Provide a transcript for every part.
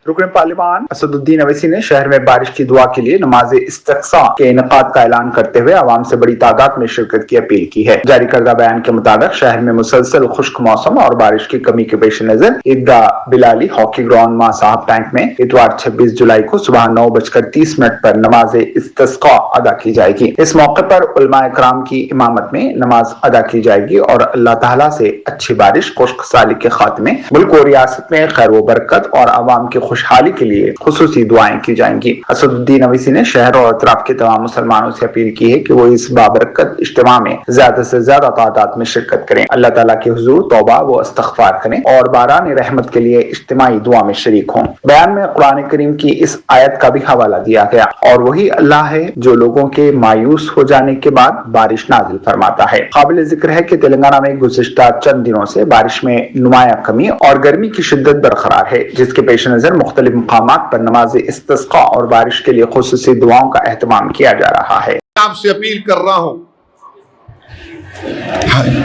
रुकन पार्लिमान असदुद्दीन अवैसी ने शहर में बारिश की दुआ के लिए नमाज इस्तिस्का के इनेकाद का ऐलान करते हुए आवाम से बड़ी तादाद में शिरकत की अपील की है। जारी करदा बयान के मुताबिक शहर में मुसलसल खुश्क मौसम और बारिश की कमी के पेश नजर ईदगाह बिलाली हॉकी ग्राउंड मां साहब टैंक में इतवार 26 जुलाई को सुबह 9:30 पर नमाज इस्तिस्का अदा की जाएगी। इस मौके पर उलमा इकराम की इमामत में नमाज अदा की जाएगी और अल्लाह ताला से अच्छी बारिश, खुश्क साली के खात्मे, मुल्क और रियासत में खैर व बरकत और आवाम की खुशहाली के लिए खुसूसी दुआएं की जाएंगी। असदुद्दीन अवैसी ने शहर और अतराफ के तमाम मुसलमानों से अपील की है कि वो इस बाबरकत इज्तिमा में ज्यादा से ज्यादा तादाद में शिरकत करें, अल्लाह ताला के हुजूर तौबा व इस्तिग़फ़ार करें और बारान रहमत के लिए इज्तिमाई दुआ में शरीक हों। बयान में कुरान करीम की इस आयत का भी हवाला दिया गया, और वही अल्लाह है जो लोगों के मायूस हो जाने के बाद बारिश नाजिल फरमाता है। काबिल जिक्र है कि तेलंगाना में गुज़िश्ता चंद दिनों से बारिश में नुमाया कमी और गर्मी की शिद्दत बरकरार है, जिसके पेश नजर मुख्तलिफ मुकामात पर नमाज इस्तिस्का और बारिश के लिए खुसूसी दुआओं का एहतमाम किया जा रहा है। आपसे अपील कर रहा हूं,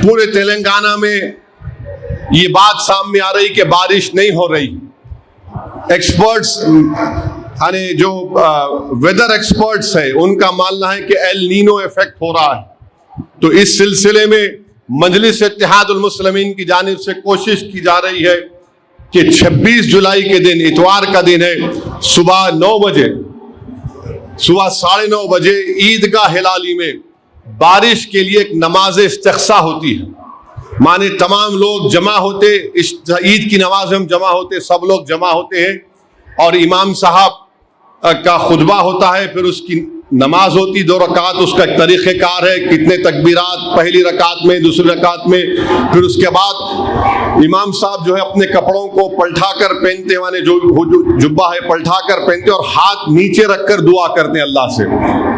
पूरे तेलंगाना में ये बात सामने आ रही कि बारिश नहीं हो रही। एक्सपर्ट्स यानी जो वेदर एक्सपर्ट्स है उनका मानना है कि एल नीनो इफेक्ट हो रहा है। तो इस सिलसिले में मजलिस इत्तेहादुल मुस्लिमीन की जानिब से कोशिश की जा रही है कि 26 जुलाई के दिन इतवार का दिन है, सुबह 9:30 बजे ईदगाह हिलाली में बारिश के लिए एक नमाज इस्तिग़्फ़ा होती है। माने तमाम लोग जमा होते, इस ईद की नमाज में जमा होते, सब लोग जमा होते हैं और इमाम साहब का खुतबा होता है, फिर उसकी नमाज होती 2 रकात। उसका एक तरीक़ेकार है, कितने तकबीरात पहली रकात में, दूसरी रकात में। फिर उसके बाद इमाम साहब जो है अपने कपड़ों को पलटा कर पहनते, माने जो जुब्बा है पलटा कर पहनते और हाथ नीचे रखकर दुआ करते हैं अल्लाह से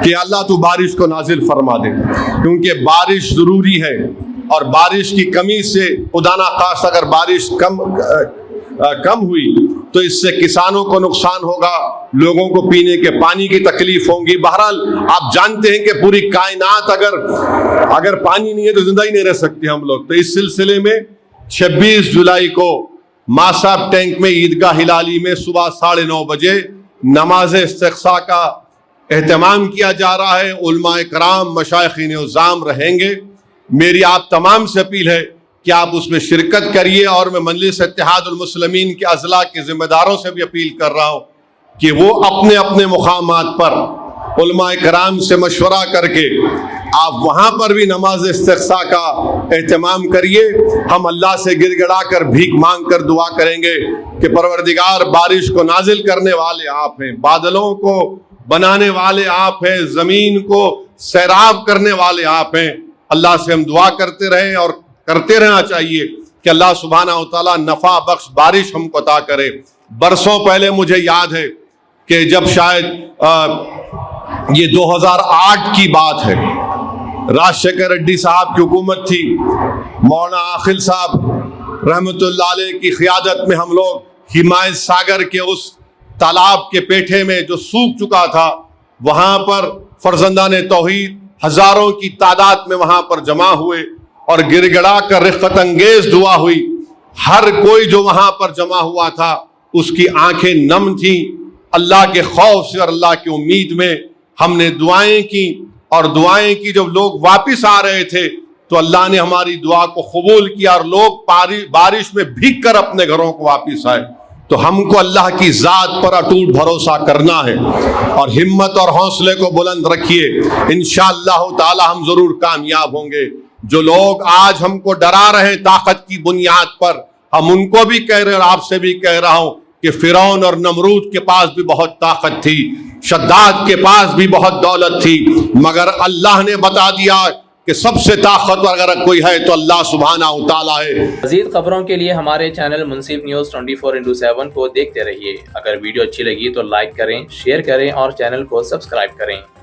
कि अल्लाह तू बारिश को नाजिल फरमा दे, क्योंकि बारिश ज़रूरी है। और बारिश की कमी से खुदा ना खास्ता अगर बारिश कम हुई तो इससे किसानों को नुकसान होगा, लोगों को पीने के पानी की तकलीफ होगी। बहरहाल आप जानते हैं कि पूरी कायनात अगर पानी नहीं है तो जिंदा ही नहीं रह सकते हम लोग। तो इस सिलसिले में 26 जुलाई को मासाब टैंक में ईदगाह हिलाली में सुबह 9:30 बजे नमाज इस्तिग़फ़ा का एहतमाम किया जा रहा है। उलमा इकराम, मशाइख़ीन उज़्ज़ाम रहेंगे। मेरी आप तमाम से अपील है कि आप उसमें शिरकत करिए, और मैं मजलिस इत्तेहादुल मुस्लिमीन के अज़ला के ज़िम्मेदारों से भी अपील कर रहा हूँ कि वो अपने अपने मुकामात पर उलमा कराम से मशवरा करके आप वहाँ पर भी नमाज इस्तिग़फ़ा का एहतमाम करिए। हम अल्लाह से गिड़गिड़ा कर भीख मांग कर दुआ करेंगे कि परवरदिगार बारिश को नाजिल करने वाले आप हैं, बादलों को बनाने वाले आप हैं, ज़मीन को सैराब करने वाले आप हैं। अल्लाह से हम दुआ करते रहें और करते रहना चाहिए कि अल्लाह सुब्हानहू व तआला नफ़ा बख्श बारिश हमको अता करे। बरसों पहले मुझे याद है कि जब शायद ये 2008 की बात है, राजशेखर रेड्डी साहब की हुकूमत थी, मौलाना आखिल साहब रहमतुल्लाह अलैह की क़ियादत में हम लोग हिमायत सागर के उस तालाब के पेठे में जो सूख चुका था, वहाँ पर फर्जंदान तौहीद हजारों की तादाद में वहाँ पर जमा हुए और गिड़गिड़ा कर रिफ़्क़त अंगेज दुआ हुई। हर कोई जो वहाँ पर जमा हुआ था उसकी आंखें नम थीं। अल्लाह के खौफ से और अल्लाह की उम्मीद में हमने दुआएं की, और दुआएं की जब लोग वापस आ रहे थे तो अल्लाह ने हमारी दुआ को कबूल किया और लोग बारिश में भीग कर अपने घरों को वापस आए। तो हमको अल्लाह की ज़ात पर अटूट भरोसा करना है और हिम्मत और हौसले को बुलंद रखिए। इंशाअल्लाह ताला हम ज़रूर कामयाब होंगे। जो लोग आज हमको डरा रहे ताकत की बुनियाद पर, हम उनको भी कह रहे हैं और आपसे भी कह रहा हूं कि फिरौन और नमरूद के पास भी बहुत ताकत थी, शद्दाद के पास भी बहुत दौलत थी, मगर अल्लाह ने बता दिया कि सबसे ताकतवर अगर कोई है तो अल्लाह सुब्हानहू व तआला है। मज़ीद खबरों के लिए हमारे चैनल मुनसिफ न्यूज़ 24/7 को देखते रहिए। अगर वीडियो अच्छी लगी तो लाइक करें, शेयर करें और चैनल को सब्सक्राइब करें।